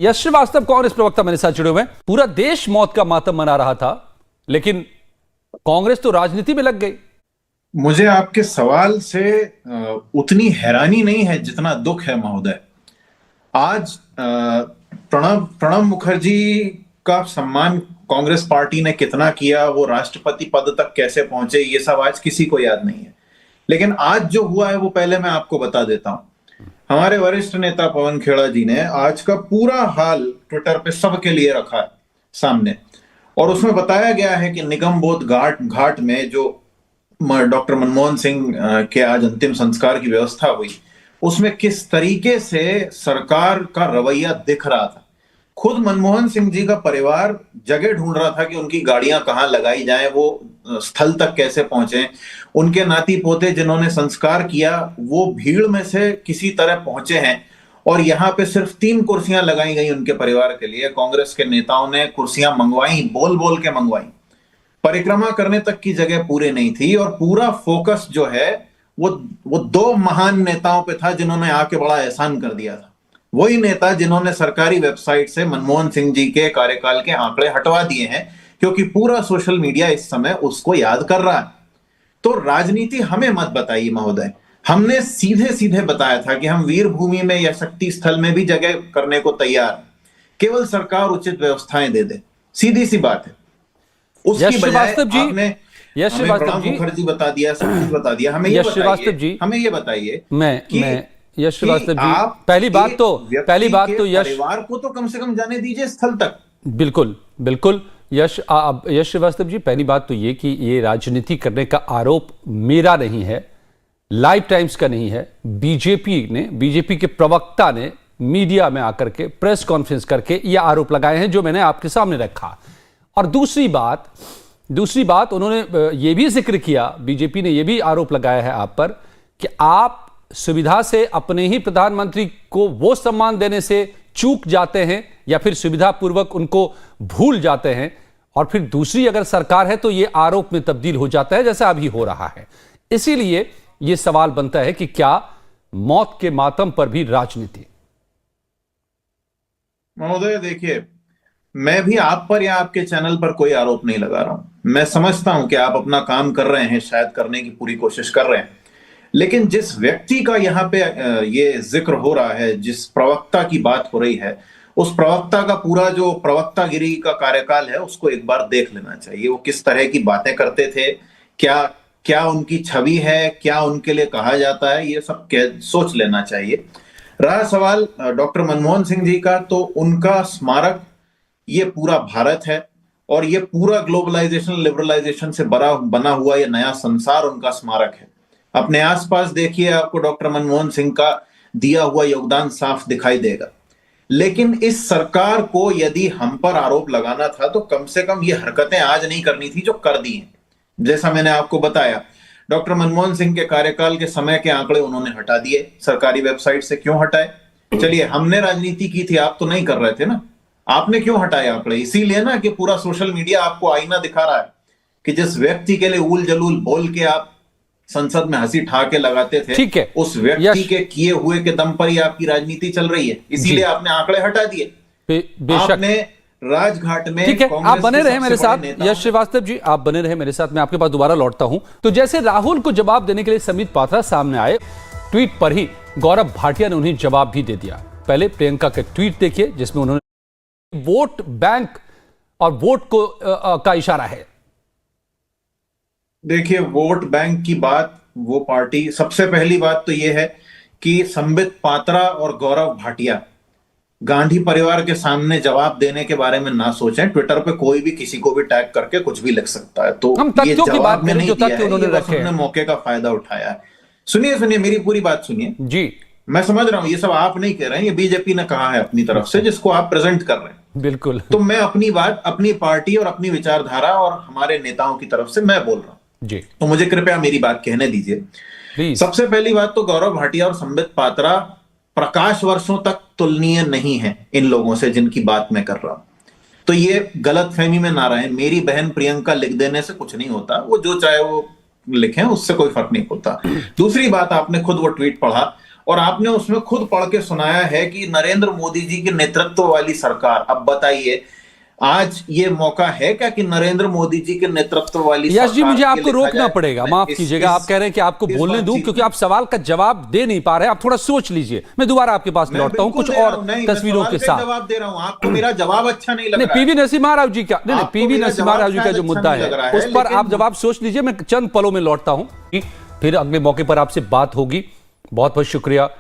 यश श्रीवास्तव कांग्रेस प्रवक्ता मेरे साथ जुड़े हुए हैं। पूरा देश मौत का मातम मना रहा था, लेकिन कांग्रेस तो राजनीति में लग गई। मुझे आपके सवाल से उतनी हैरानी नहीं है जितना दुख है महोदय। आज प्रणब मुखर्जी का सम्मान कांग्रेस पार्टी ने कितना किया, वो राष्ट्रपति पद तक कैसे पहुंचे, ये सब आज किसी को याद नहीं है। लेकिन आज जो हुआ है वो पहले मैं आपको बता देता हूं। हमारे वरिष्ठ नेता पवन खेड़ा जी ने आज का पूरा हाल ट्विटर पे सबके लिए रखा है सामने, और उसमें बताया गया है कि निगमबोध घाट में जो डॉक्टर मनमोहन सिंह के आज अंतिम संस्कार की व्यवस्था हुई, उसमें किस तरीके से सरकार का रवैया दिख रहा था। खुद मनमोहन सिंह जी का परिवार जगह ढूंढ रहा था कि उनकी गाड़ियां कहां लगाई जाएं, वो स्थल तक कैसे पहुंचे। उनके नाती पोते जिन्होंने संस्कार किया वो भीड़ में से किसी तरह पहुंचे हैं, और यहां पे सिर्फ 3 कुर्सियां लगाई गई उनके परिवार के लिए। कांग्रेस के नेताओं ने कुर्सियां मंगवाई, बोल बोल के मंगवाई। परिक्रमा करने तक की जगह पूरी नहीं थी, और पूरा फोकस जो है वो 2 महान नेताओं पे था जिन्होंने आके बड़ा एहसान कर दिया था। वही नेता जिन्होंने सरकारी वेबसाइट से मनमोहन सिंह जी के कार्यकाल के आंकड़े हटवा दिए हैं, क्योंकि पूरा सोशल मीडिया इस समय उसको याद कर रहा है। तो राजनीति हमें मत बताइए महोदय। हमने सीधे सीधे बताया था कि हम वीर भूमि में या शक्ति स्थल में भी जगह करने को तैयार हैं, केवल सरकार उचित व्यवस्थाएं दे दे। सीधी सी बात है। उसकी बजाय आपने यश श्रीवास्तव जी मुखर्जी बता दिया, सब कुछ बता दिया। हमें ये बताइए यश श्रीवास्तव जी, पहली बात तो यश परिवार को तो कम से कम जाने दीजिए स्थल तक। बिल्कुल बिल्कुल यश श्रीवास्तव जी, पहली बात तो ये कि ये राजनीति करने का आरोप मेरा नहीं है, लाइव टाइम्स का नहीं है। बीजेपी के प्रवक्ता ने मीडिया में आकर के प्रेस कॉन्फ्रेंस करके ये आरोप लगाए हैं, जो मैंने आपके सामने रखा। और दूसरी बात उन्होंने ये भी जिक्र किया, बीजेपी ने ये भी आरोप लगाया है आप पर कि आप सुविधा से अपने ही प्रधानमंत्री को वो सम्मान देने से चूक जाते हैं, या फिर सुविधा पूर्वक उनको भूल जाते हैं, और फिर दूसरी अगर सरकार है तो ये आरोप में तब्दील हो जाता है, जैसा अभी हो रहा है। इसीलिए यह सवाल बनता है कि क्या मौत के मातम पर भी राजनीति? महोदय देखिए, मैं भी आप पर या आपके चैनल पर कोई आरोप नहीं लगा रहा हूं। मैं समझता हूं कि आप अपना काम कर रहे हैं, शायद करने की पूरी कोशिश कर रहे हैं, लेकिन जिस व्यक्ति का यहाँ पे ये जिक्र हो रहा है, जिस प्रवक्ता की बात हो रही है, उस प्रवक्ता का पूरा जो प्रवक्तागिरी का कार्यकाल है उसको एक बार देख लेना चाहिए। वो किस तरह की बातें करते थे, क्या उनकी छवि है, क्या उनके लिए कहा जाता है, ये सब सोच लेना चाहिए। रहा सवाल डॉक्टर मनमोहन सिंह जी का, तो उनका स्मारक ये पूरा भारत है, और ये पूरा ग्लोबलाइजेशन लिबरलाइजेशन से बना हुआ ये नया संसार उनका स्मारक है। अपने आसपास देखिए, आपको डॉक्टर मनमोहन सिंह का दिया हुआ योगदान साफ दिखाई देगा। लेकिन इस सरकार को यदि हम पर आरोप लगाना था तो कम से कम ये हरकतें आज नहीं करनी थी जो कर दी हैं। जैसा मैंने आपको बताया, डॉक्टर मनमोहन सिंह के कार्यकाल के समय के आंकड़े उन्होंने हटा दिए सरकारी वेबसाइट से। क्यों हटाए? चलिए, हमने राजनीति की थी, आप तो नहीं कर रहे थे ना। आपने क्यों हटाए आंकड़े? इसीलिए ना कि पूरा सोशल मीडिया आपको आईना दिखा रहा है कि जिस व्यक्ति के लिए उल जलूल बोल के आप संसद में हंसी ठहाके लगाते थे, ठीक है, उस व्यक्ति के किए हुए के दम पर ही आपकी राजनीति चल रही है। इसीलिए आपने आंकड़े हटा दिए। आपने राजघाट में, ठीक है, आप बने रहे मेरे साथ यश श्रीवास्तव जी, आप बने रहे मेरे साथ। मैं आपके पास दोबारा लौटता हूं। तो जैसे राहुल को जवाब देने के लिए समित पात्रा सामने आए, ट्वीट पर ही गौरव भाटिया ने उन्हें जवाब भी दे दिया। पहले प्रियंका के ट्वीट देखिए, जिसमें उन्होंने वोट बैंक और वोट को का इशारा है। देखिए, वोट बैंक की बात, वो पार्टी, सबसे पहली बात तो ये है कि संबित पात्रा और गौरव भाटिया गांधी परिवार के सामने जवाब देने के बारे में ना सोचें। ट्विटर पे कोई भी किसी को भी टैग करके कुछ भी लिख सकता है, तो ये जवाब में नहीं दिया है, ये बस उन्होंने मौके का फायदा उठाया है। सुनिए मेरी पूरी बात सुनिए जी। मैं समझ रहा हूं ये सब आप नहीं कह रहे हैं, ये बीजेपी ने कहा है अपनी तरफ से, जिसको आप प्रेजेंट कर रहे हैं। बिल्कुल। तो मैं अपनी बात अपनी पार्टी और अपनी विचारधारा और हमारे नेताओं की तरफ से मैं बोल रहा हूं जी, तो मुझे कृपया मेरी बात कहने दीजिए। सबसे पहली बात तो गौरव भाटिया और संबित पात्रा प्रकाश वर्षों तक तुलनीय नहीं है इन लोगों से जिनकी बात मैं कर रहा हूं। तो ये गलतफहमी में ना रहे। मेरी बहन प्रियंका लिख देने से कुछ नहीं होता, वो जो चाहे वो लिखें, उससे कोई फर्क नहीं होता। दूसरी बात, आपने खुद वो ट्वीट पढ़ा, और आपने उसमें खुद पढ़ के सुनाया है कि नरेंद्र मोदी जी के नेतृत्व वाली सरकार। अब बताइए, आज ये मौका है क्या कि नरेंद्र मोदी जी के नेतृत्व वाली यश जी, सरकार मुझे के आपको लिखा रोकना जाए? पड़ेगा, मैं माफ कीजिएगा। आप कह रहे हैं कि आपको इस बोलने दूं बातचीत क्योंकि में- आप सवाल का जवाब दे नहीं पा रहे हैं। आप थोड़ा सोच लीजिए, मैं दोबारा आपके पास मैं लौटता हूं बिल्कुल कुछ दे रहा और हूं। नहीं, मैं तस्वीरों सवाल के का ही साथ। जवाब दे रहा हूं। आपको मेरा जवाब अच्छा नहीं लग नहीं, रहा है। पीवी नरसिम्हा राव जी का, नहीं आपको पीवी मेरा नरसिम्हा जवाब राव जी का शायद जो अच्छा मुद्दा नहीं है लग रहा है, उस पर लेकिन आप जवाब सोच लीजिए। मैं चंद पलों में लौटता हूं, फिर अगले मौके पर आपसे बात होगी। बहुत बहुत शुक्रिया।